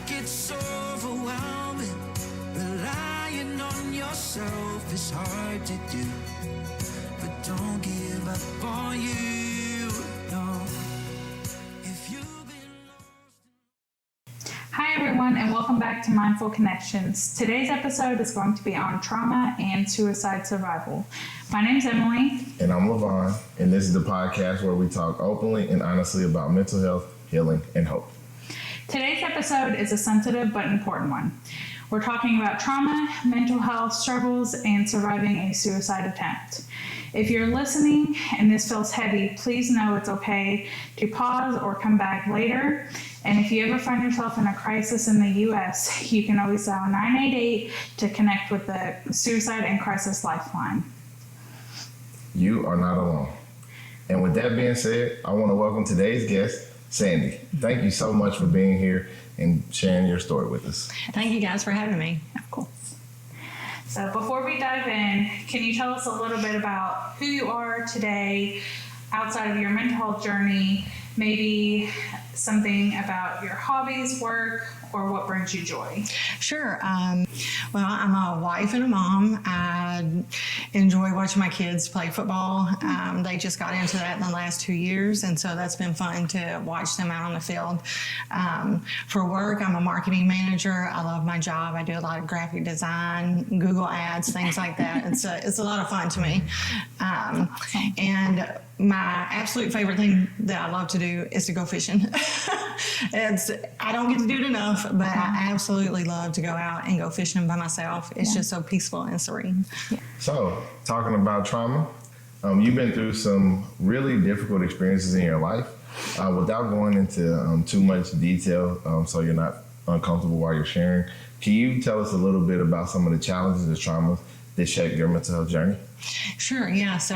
it's overwhelming. Relying on yourself is hard to do, but don't give up on you, no. If you've been lost. Hi everyone, and welcome back to Mindful Connections. Today's episode is going to be on trauma and suicide survival. My name's Emily. And I'm Levon, and this is the podcast where we talk openly and honestly about mental health, healing, and hope. Today's episode is a sensitive but important one. We're talking about trauma, mental health struggles, and surviving a suicide attempt. If you're listening and this feels heavy, please know it's okay to pause or come back later. And if you ever find yourself in a crisis in the U.S., you can always dial 988 to connect with the Suicide and Crisis Lifeline. You are not alone. And with that being said, I want to welcome today's guest, Sandy. Thank you so much for being here and sharing your story with us. Thank you guys for having me. Of course. So before we dive in, can you tell us a little bit about who you are today outside of your mental health journey, maybe something about your hobbies, work, or what brings you joy? Sure. Well, I'm a wife and a mom. I enjoy watching my kids play football. They just got into that in the last 2 years, and so that's been fun to watch them out on the field. For work, I'm a marketing manager. I love my job. I do a lot of graphic design, Google ads, things like that. It's a lot of fun to me. And my absolute favorite thing that I love to do is to go fishing. I don't get to do it enough, but I absolutely love to go out and go fishing by myself. It's just so peaceful and serene. Yeah. So, talking about trauma, you've been through some really difficult experiences in your life. Without going into too much detail, so you're not uncomfortable while you're sharing, can you tell us a little bit about some of the challenges and traumas that shaped your mental health journey? Sure, yeah. So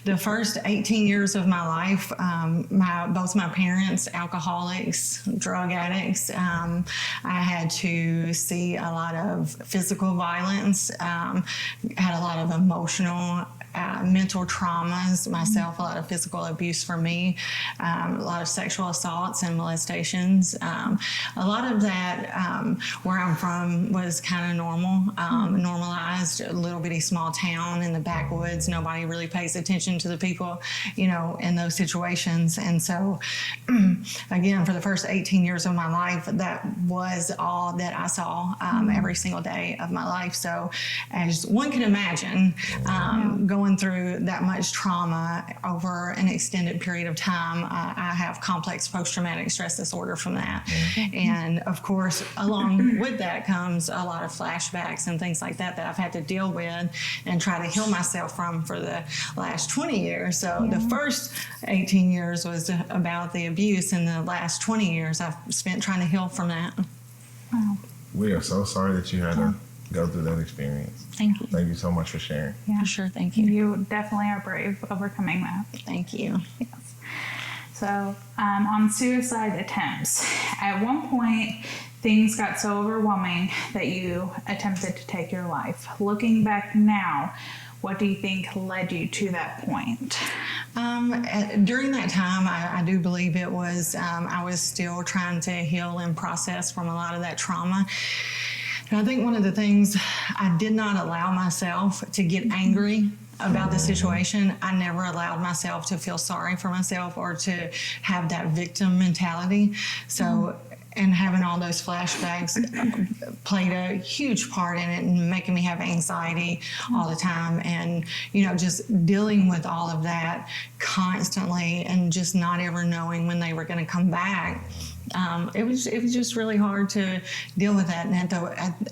the first 18 years of my life, both my parents, alcoholics, drug addicts, I had to see a lot of physical violence, had a lot of emotional mental traumas myself, a lot of physical abuse for me, a lot of sexual assaults and molestations. A lot of that, where I'm from, was kind of normal, normalized, a little bitty small town in the backwoods. Nobody really pays attention to the people, in those situations. And so, again, for the first 18 years of my life, that was all that I saw every single day of my life. So as one can imagine, going through that much trauma over an extended period of time, I have complex post-traumatic stress disorder from that. And of course, along with that comes a lot of flashbacks and things like that I've had to deal with and try to heal myself from for the last 20 years. So the first 18 years was about the abuse, and the last 20 years I've spent trying to heal from that. Wow. We are so sorry that you had to go through that experience. Thank you. Thank you so much for sharing. Yeah. Sure, thank you. You definitely are brave overcoming that. Thank you. Yes. So on suicide attempts, at one point, things got so overwhelming that you attempted to take your life. Looking back now, what do you think led you to that point? During that time, I do believe it was, I was still trying to heal and process from a lot of that trauma. And I think one of the things, I did not allow myself to get angry about the situation. I never allowed myself to feel sorry for myself or to have that victim mentality. So, and having all those flashbacks played a huge part in it and making me have anxiety all the time. And, just dealing with all of that constantly and just not ever knowing when they were going to come back. It was just really hard to deal with that. And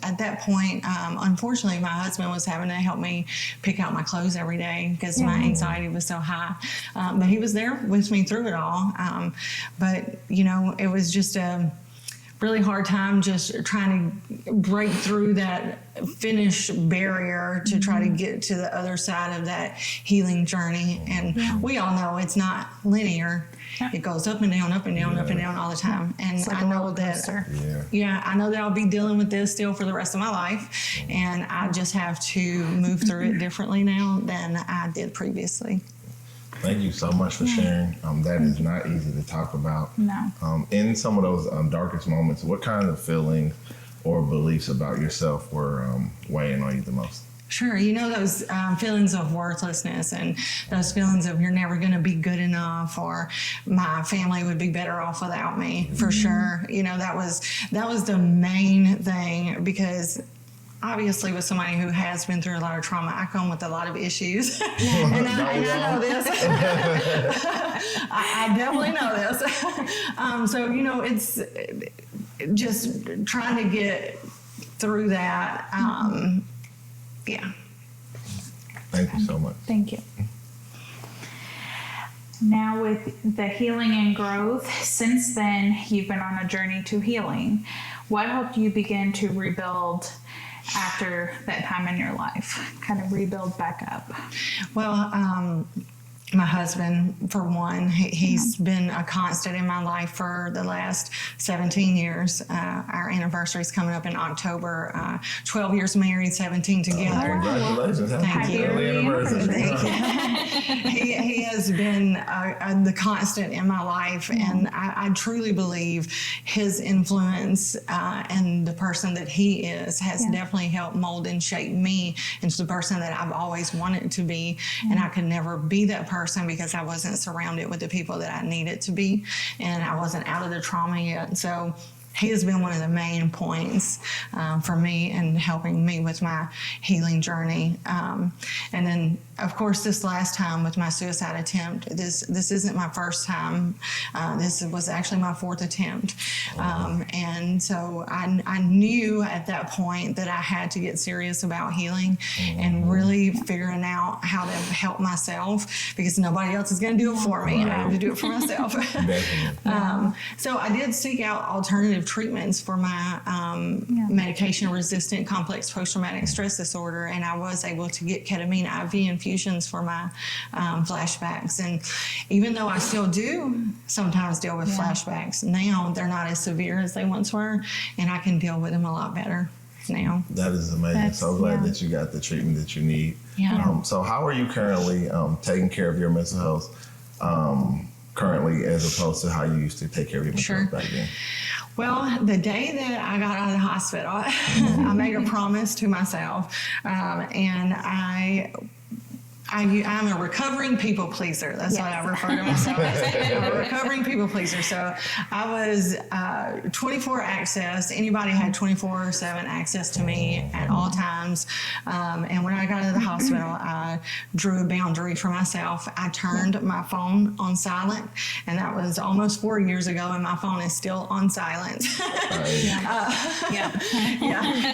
at that point, unfortunately, my husband was having to help me pick out my clothes every day because my anxiety was so high. But he was there with me through it all. But, it was just a really hard time just trying to break through that finish barrier to try to get to the other side of that healing journey. And we all know it's not linear. It goes up and down, up and down, up and down all the time. And like I know that, I know that I'll be dealing with this still for the rest of my life. And I just have to move through it differently now than I did previously. Thank you so much for sharing. That is not easy to talk about. No. In some of those darkest moments, what kind of feelings or beliefs about yourself were weighing on you the most? Sure. Those feelings of worthlessness and those feelings of you're never going to be good enough, or my family would be better off without me, for sure. That was the main thing, because obviously with somebody who has been through a lot of trauma, I come with a lot of issues. and I know this. I definitely know this. So, it's just trying to get through that. Yeah. Thank you so much. Thank you. Now, with the healing and growth, since then, you've been on a journey to healing. What helped you begin to rebuild after that time in your life? Kind of rebuild back up? Well, my husband, for one, he's been a constant in my life for the last 17 years. Our anniversary is coming up in October. 12 years married, 17 together. Congratulations. Thank you. Early anniversary. He has been the constant in my life, and I truly believe his influence and the person that he is has definitely helped mold and shape me into the person that I've always wanted to be. And I could never be that person because I wasn't surrounded with the people that I needed to be, and I wasn't out of the trauma yet. So he has been one of the main points for me in helping me with my healing journey. And then, of course, this last time with my suicide attempt, this isn't my first time. This was actually my fourth attempt. And so I knew at that point that I had to get serious about healing and really figuring out how to help myself, because nobody else is going to do it for me. I have to do it for myself. So I did seek out alternative treatments for my medication-resistant complex post-traumatic stress disorder, and I was able to get ketamine IV infusions for my flashbacks. And even though I still do sometimes deal with flashbacks, now they're not as severe as they once were, and I can deal with them a lot better now. That is amazing. So glad that you got the treatment that you need. So how are you currently taking care of your mental health currently, as opposed to how you used to take care of your mental health back then? Well, the day that I got out of the hospital, I made a promise to myself, and I'm a recovering people pleaser. That's what I refer to myself as. I'm a recovering people pleaser. So I was 24 access. Anybody had 24/7 access to me at all times. And when I got out of the hospital, I drew a boundary for myself. I turned my phone on silent, and that was almost 4 years ago, and my phone is still on silent.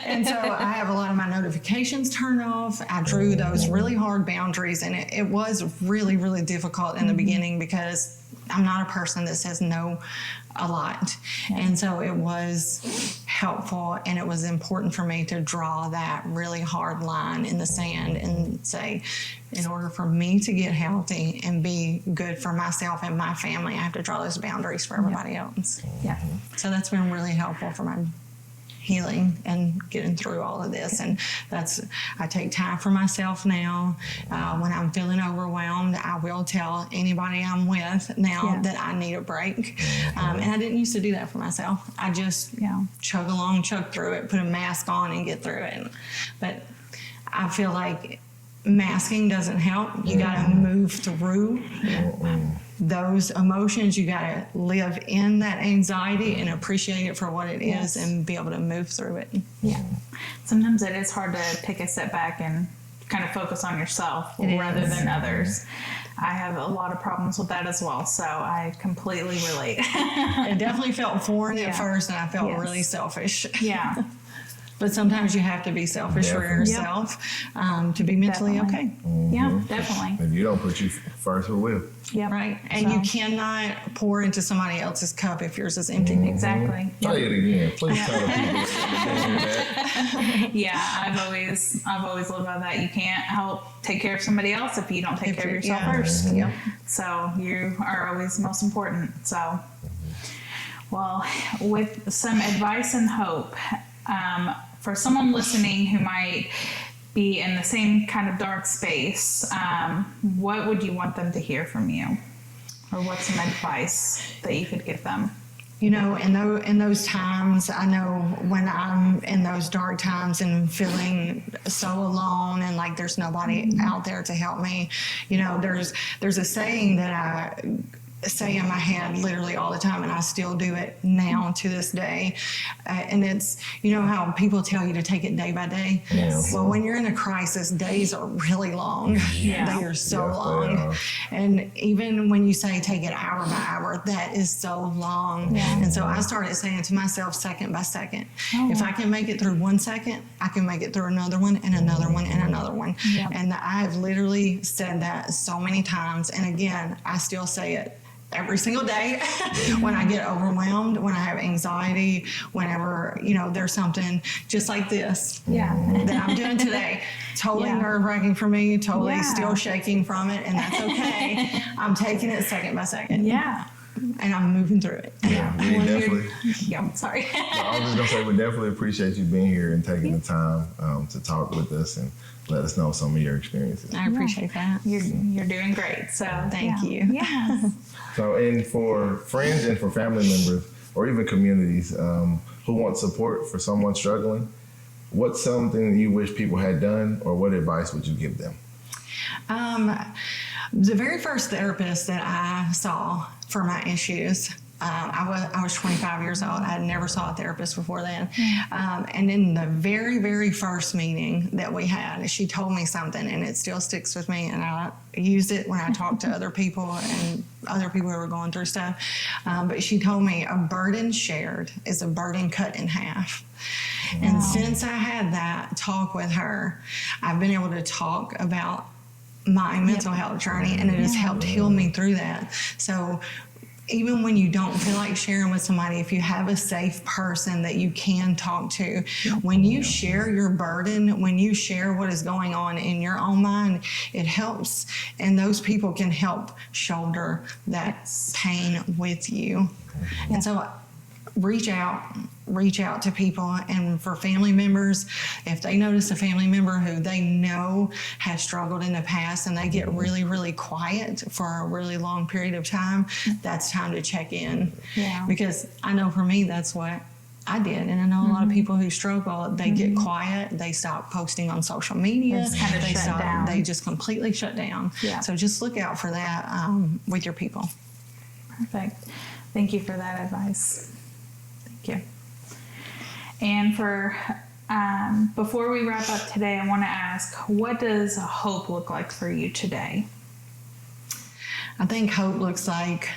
And so I have a lot of my notifications turned off. I drew those really hard boundaries. And it was really, really difficult in the beginning, because I'm not a person that says no a lot. And so it was helpful, and it was important for me to draw that really hard line in the sand and say, in order for me to get healthy and be good for myself and my family, I have to draw those boundaries for everybody else. So that's been really helpful for my healing and getting through all of this. And I take time for myself now. When I'm feeling overwhelmed, I will tell anybody I'm with now that I need a break. And I didn't used to do that for myself. I just chug through it, put a mask on and get through it. But I feel like masking doesn't help. You got to move through those emotions. You got to live in that anxiety and appreciate it for what it is, and be able to move through it. Sometimes it is hard to take a step back and kind of focus on yourself rather than others. I have a lot of problems with that as well, so I completely relate. It definitely felt foreign at first, and I felt really selfish. But sometimes you have to be selfish for yourself to be mentally okay. Definitely. If you don't put you first, who will? Right. And you cannot pour into somebody else's cup if yours is empty. Exactly. Say it again. Please tell the people that. I've always lived by that. You can't help take care of somebody else if you don't take care of yourself first. So you are always most important. So, well, with some advice and hope, for someone listening who might be in the same kind of dark space, what would you want them to hear from you? Or what's some advice that you could give them? You know, in those times, I know when I'm in those dark times and feeling so alone and like there's nobody out there to help me, you know, there's a saying that I say in my head literally all the time, and I still do it now to this day. And it's, you know how people tell you to take it day by day? Yes. Well, when you're in a crisis, days are really long. Yeah. They are so Yes, they long. are. And even when you say take it hour by hour, that is so long. Yeah. And so I started saying to myself, second by second, Oh. if I can make it through 1 second, I can make it through another one and another one and another one. Yeah. And I've literally said that so many times. And again, I still say it every single day when I get overwhelmed, when I have anxiety, whenever, you know, there's something just like this Yeah. that I'm doing today. Totally Yeah. nerve-wracking for me, totally Yeah. still shaking from it, and that's okay. I'm taking it second by second. Yeah. And I'm moving through it. Yeah, we When you're- definitely. Yeah, I'm sorry. I was just gonna say we definitely appreciate you being here and taking the time to talk with us and let us know some of your experiences. I appreciate that. You're doing great. So Thank yeah. you. Yes. So, and for friends and for family members or even communities who want support for someone struggling, what's something you wish people had done, or what advice would you give them? The very first therapist that I saw for my issues, I was 25 years old. I had never saw a therapist before then. And in the very, very first meeting that we had, she told me something, and it still sticks with me, and I use it when I talk to other people and other people who are going through stuff. But she told me a burden shared is a burden cut in half. And since I had that talk with her, I've been able to talk about my mental health journey, and it has helped heal me through that. So even when you don't feel like sharing with somebody, if you have a safe person that you can talk to, when you share your burden, when you share what is going on in your own mind, it helps, and those people can help shoulder that pain with you. And so reach out to people. And for family members, if they notice a family member who they know has struggled in the past and they get really, really quiet for a really long period of time, that's time to check in. Yeah. Because I know for me, that's what I did. And I know a lot of people who struggle, they get quiet, they stop posting on social media, It's kind of they shut down. they just completely shut down. Yeah. So just look out for that with your people. Perfect. Thank you for that advice. Thank you. And for before we wrap up today, I want to ask, what does hope look like for you today? I think hope looks like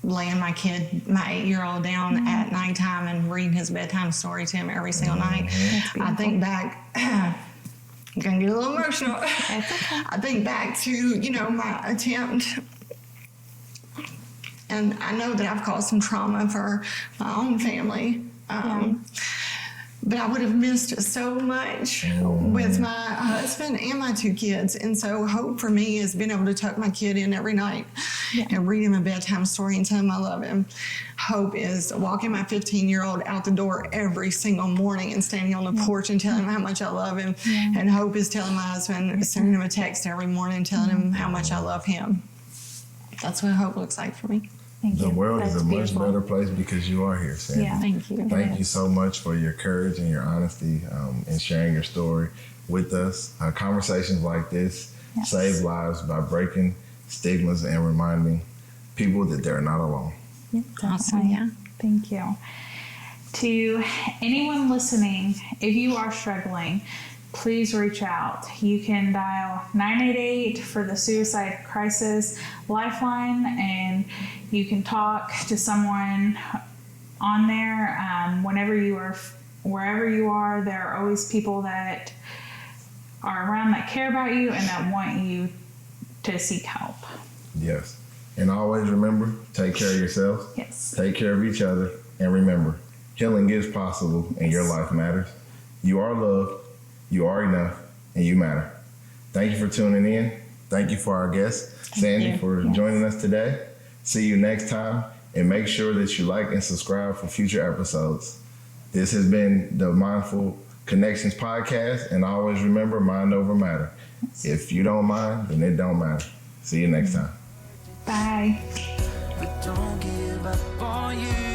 laying my 8-year-old down at nighttime and reading his bedtime story to him every single night. I think back, I'm gonna get a little emotional. It's okay. I think back to, you know, my attempt, and I know that I've caused some trauma for my own family. But I would have missed so much with my husband and my 2 kids. And so hope for me is being able to tuck my kid in every night and read him a bedtime story and tell him I love him. Hope is walking my 15-year-old out the door every single morning and standing on the porch and telling him how much I love him. And hope is telling my husband, sending him a text every morning telling him how much I love him. That's what hope looks like for me. Thank you. The world is That's a much beautiful. better place because you are here, Sandy. Yeah. Thank you. Thank you so much for your courage and your honesty and sharing your story with us. Conversations like this Yes. save lives by breaking stigmas and reminding people that they're not alone. Yeah, Awesome, definitely. yeah. Thank you. To anyone listening, if you are struggling, please reach out. You can dial 988 for the Suicide Crisis Lifeline, and you can talk to someone on there. Wherever you are, there are always people that are around that care about you and that want you to seek help. Yes. And always remember, take care of yourselves, Yes. take care of each other, and remember, healing is possible and your life matters. You are loved, you are enough, and you matter. Thank you for tuning in. Thank you for our guest, Sandy, you. for joining us today. See you next time, and make sure that you like and subscribe for future episodes. This has been the Mindful Connections Podcast. And always remember, mind over matter. If you don't mind, then it don't matter. See you next time. Bye. But don't give up on you.